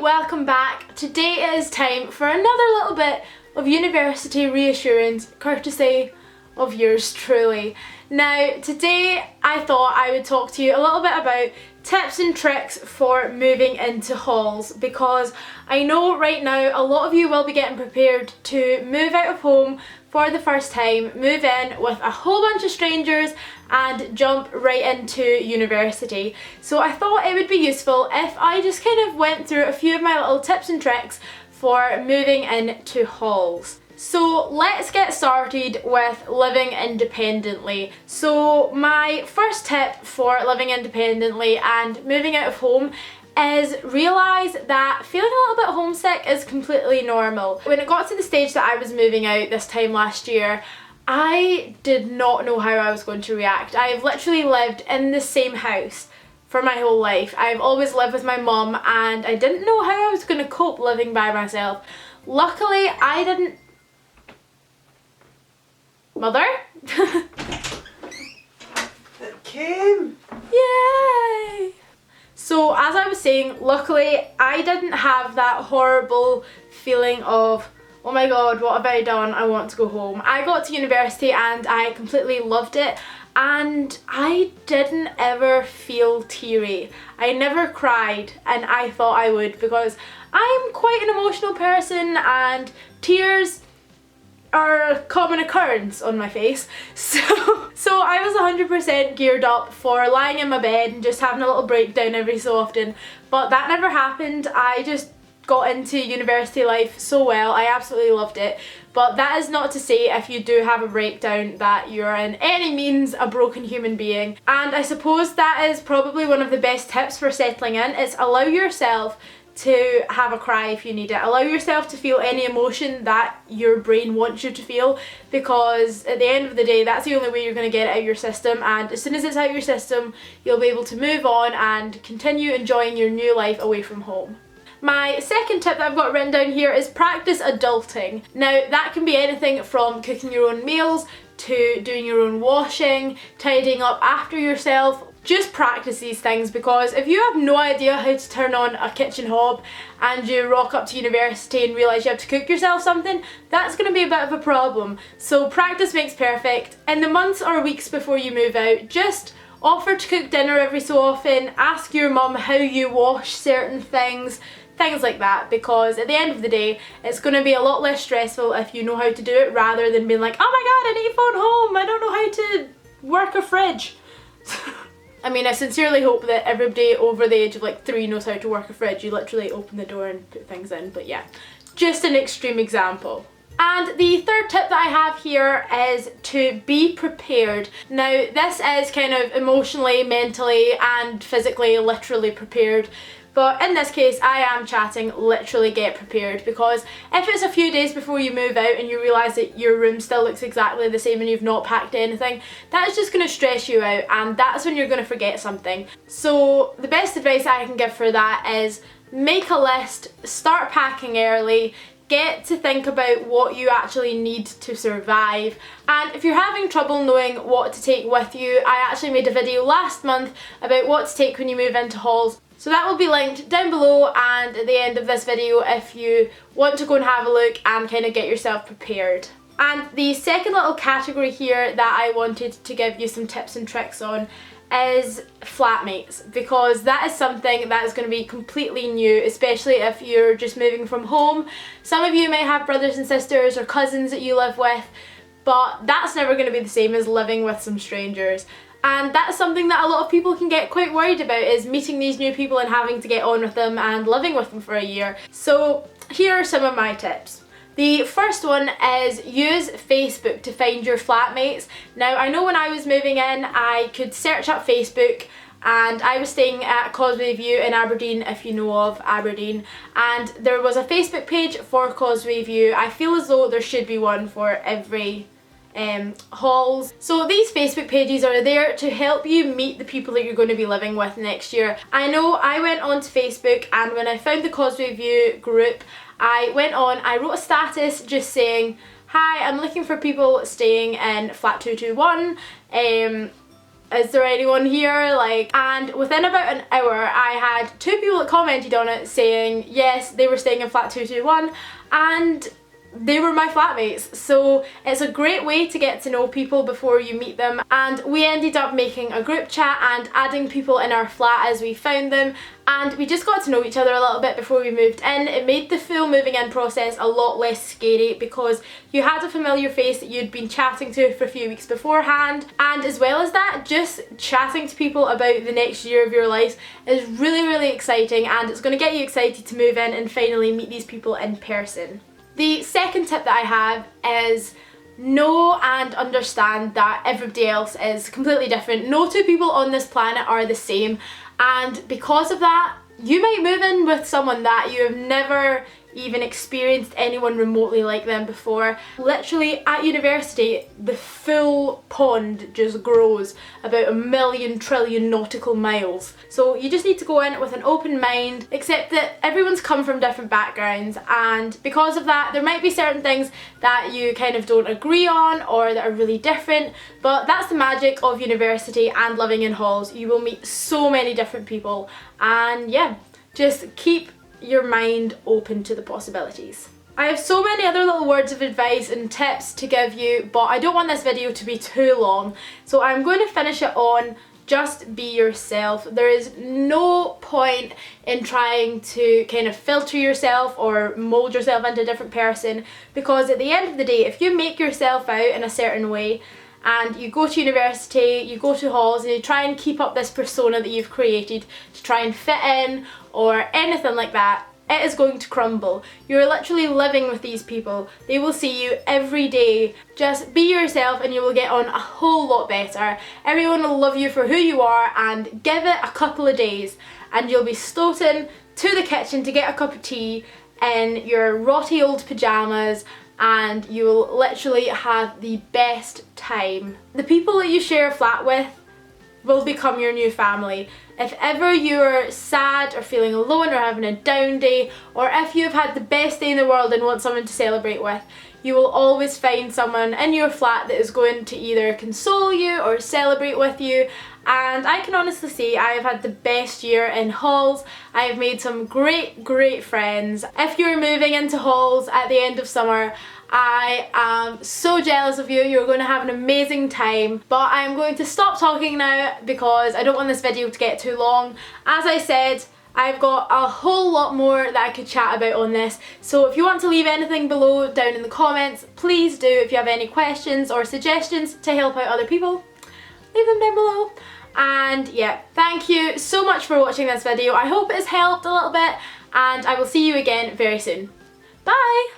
welcome back. Today it is time for another little bit of university reassurance, courtesy of yours truly. Now, today I thought I would talk to you a little bit about tips and tricks for moving into halls, because I know right now a lot of you will be getting prepared to move out of home for the first time, move in with a whole bunch of strangers and jump right into university. So I thought it would be useful if I just kind of went through a few of my little tips and tricks for moving into halls. So let's get started with living independently. So my first tip for living independently and moving out of home is realise that feeling a little bit homesick is completely normal. When it got to the stage that I was moving out this time last year, I did not know how I was going to react. I've literally lived in the same house for my whole life. I've always lived with my mum and I didn't know how I was going to cope living by myself. Luckily, I didn't... Mother? It came! Yay! So as I was saying, luckily I didn't have that horrible feeling of, oh my god, what have I done? I want to go home. I got to university and I completely loved it, and I didn't ever feel teary. I never cried, and I thought I would because I'm quite an emotional person and tears are a common occurrence on my face. So I was 100% geared up for lying in my bed and just having a little breakdown every so often, but that never happened. I just got into university life so well. I absolutely loved it. But that is not to say if you do have a breakdown that you're in any means a broken human being. And I suppose that is probably one of the best tips for settling in, is allow yourself to have a cry if you need it. Allow yourself to feel any emotion that your brain wants you to feel, because at the end of the day that's the only way you're going to get it out of your system, and as soon as it's out of your system you'll be able to move on and continue enjoying your new life away from home. My second tip that I've got written down here is practice adulting. Now that can be anything from cooking your own meals to doing your own washing, tidying up after yourself. Just practice these things, because if you have no idea how to turn on a kitchen hob and you rock up to university and realise you have to cook yourself something, that's going to be a bit of a problem. So practice makes perfect. In the months or weeks before you move out, just offer to cook dinner every so often, ask your mum how you wash certain things like that, because at the end of the day it's going to be a lot less stressful if you know how to do it, rather than being like, oh my god, I need to phone home, I don't know how to work a fridge. I mean, I sincerely hope that everybody over the age of like 3 knows how to work a fridge. You literally open the door and put things in, but yeah, just an extreme example. And the third tip that I have here is to be prepared. Now this is kind of emotionally, mentally and physically, literally prepared. But in this case, I am chatting literally get prepared, because if it's a few days before you move out and you realise that your room still looks exactly the same and you've not packed anything, that is just going to stress you out, and that's when you're going to forget something. So the best advice I can give for that is make a list, start packing early, get to think about what you actually need to survive. And if you're having trouble knowing what to take with you, I actually made a video last month about what to take when you move into halls. So that will be linked down below and at the end of this video if you want to go and have a look and kind of get yourself prepared. And the second little category here that I wanted to give you some tips and tricks on is flatmates, because that is something that is going to be completely new, especially if you're just moving from home. Some of you may have brothers and sisters or cousins that you live with, but that's never going to be the same as living with some strangers. And that's something that a lot of people can get quite worried about, is meeting these new people and having to get on with them and living with them for a year. So here are some of my tips. The first one is use Facebook to find your flatmates. Now I know when I was moving in I could search up Facebook, and I was staying at Causeway View in Aberdeen, if you know of Aberdeen, and there was a Facebook page for Causeway View. I feel as though there should be one for every halls. So these Facebook pages are there to help you meet the people that you're going to be living with next year. I know I went onto Facebook, and when I found the Causeway View group, I went on, I wrote a status just saying, hi, I'm looking for people staying in flat 221, is there anyone here? Like, and within about an hour I had 2 people that commented on it saying yes, they were staying in flat 221 and they were my flatmates. So it's a great way to get to know people before you meet them, and we ended up making a group chat and adding people in our flat as we found them, and we just got to know each other a little bit before we moved in. It made the full moving in process a lot less scary because you had a familiar face that you'd been chatting to for a few weeks beforehand, and as well as that, just chatting to people about the next year of your life is really exciting, and it's going to get you excited to move in and finally meet these people in person. The second tip that I have is know and understand that everybody else is completely different. No 2 people on this planet are the same, and because of that, you might move in with someone that you have never even experienced anyone remotely like them before. Literally at university, the full pond just grows about 1,000,000 trillion nautical miles. So you just need to go in with an open mind, accept that everyone's come from different backgrounds, and because of that there might be certain things that you kind of don't agree on or that are really different, but that's the magic of university and living in halls. You will meet so many different people, and yeah, just keep your mind open to the possibilities. I have so many other little words of advice and tips to give you, but I don't want this video to be too long, so I'm going to finish it on just be yourself. There is no point in trying to kind of filter yourself or mold yourself into a different person, because at the end of the day, if you make yourself out in a certain way and you go to university, you go to halls and you try and keep up this persona that you've created to try and fit in or anything like that, it is going to crumble. You're literally living with these people. They will see you every day. Just be yourself and you will get on a whole lot better. Everyone will love you for who you are, and give it a couple of days and you'll be stoating to the kitchen to get a cup of tea in your rotty old pyjamas, and you will literally have the best time. The people that you share a flat with will become your new family. If ever you're sad or feeling alone or having a down day, or if you've had the best day in the world and want someone to celebrate with, you will always find someone in your flat that is going to either console you or celebrate with you. And I can honestly say I have had the best year in halls. I have made some great friends. If you're moving into halls at the end of summer, I am so jealous of you. You're going to have an amazing time. But I'm going to stop talking now because I don't want this video to get too long. As I said, I've got a whole lot more that I could chat about on this, so if you want to leave anything below down in the comments, please do. If you have any questions or suggestions to help out other people, leave them down below. And yeah, thank you so much for watching this video. I hope it has helped a little bit, and I will see you again very soon. Bye!